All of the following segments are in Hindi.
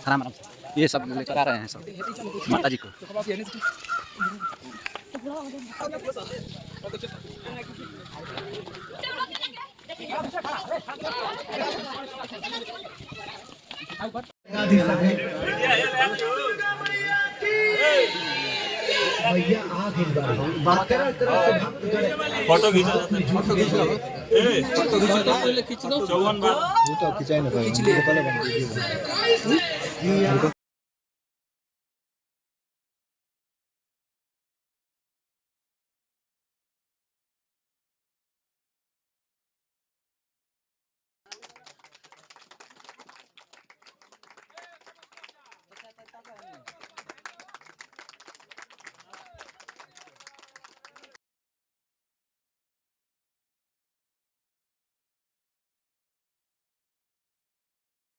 आराम आराम से ये सब लेकर आ रहे हैं सब माता जी को। फोटो खींचा फोटो खींच लो 54 बार खिंचाई ना खींच लिए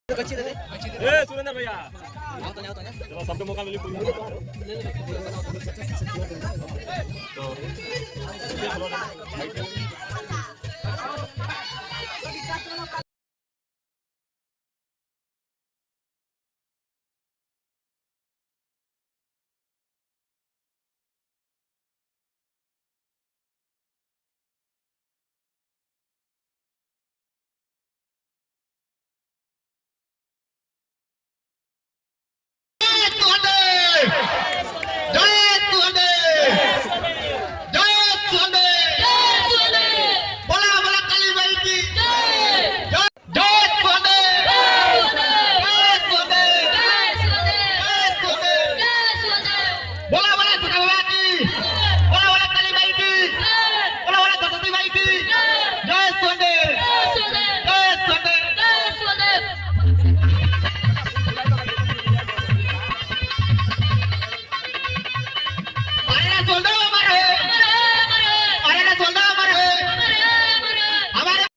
सुरेंद्र भैया शब्द मौका मिले तो